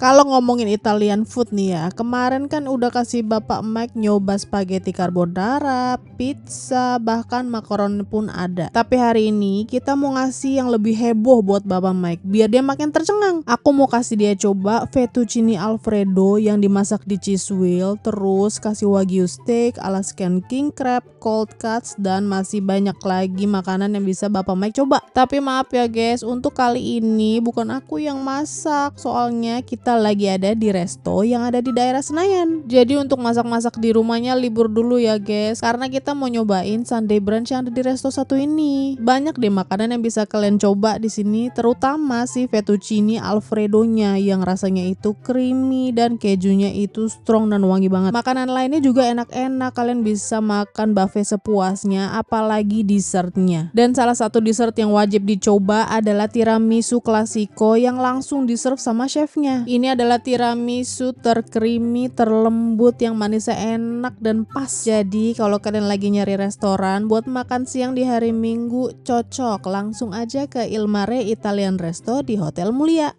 Kalau ngomongin Italian food nih ya, kemarin kan udah kasih Bapak Mike nyoba spaghetti carbonara, pizza, bahkan makaroni pun ada. Tapi hari ini kita mau ngasih yang lebih heboh buat Bapak Mike, biar dia makin tercengang. Aku mau kasih dia coba fettuccine alfredo yang dimasak di cheese wheel, terus kasih wagyu steak, Alaskan king crab, cold cuts, dan masih banyak lagi makanan yang bisa Bapak Mike coba. Tapi maaf ya guys, untuk kali ini bukan aku yang masak, soalnya kita lagi ada di resto yang ada di daerah Senayan. Jadi untuk masak-masak di rumahnya libur dulu ya guys, karena kita mau nyobain Sunday brunch yang ada di resto satu ini. Banyak deh makanan yang bisa kalian coba di sini, terutama si fettuccine alfredonya yang rasanya itu creamy dan kejunya itu strong dan wangi banget. Makanan lainnya juga enak-enak, kalian bisa makan buffet sepuasnya, apalagi dessertnya. Dan salah satu dessert yang wajib dicoba adalah tiramisu klasiko yang langsung di-serve sama chefnya. Ini adalah tiramisu tercreamy, terlembut, yang manisnya enak dan pas. Jadi kalau kalian lagi nyari restoran buat makan siang di hari Minggu, cocok langsung aja ke Il Mare Italian Resto di Hotel Mulia.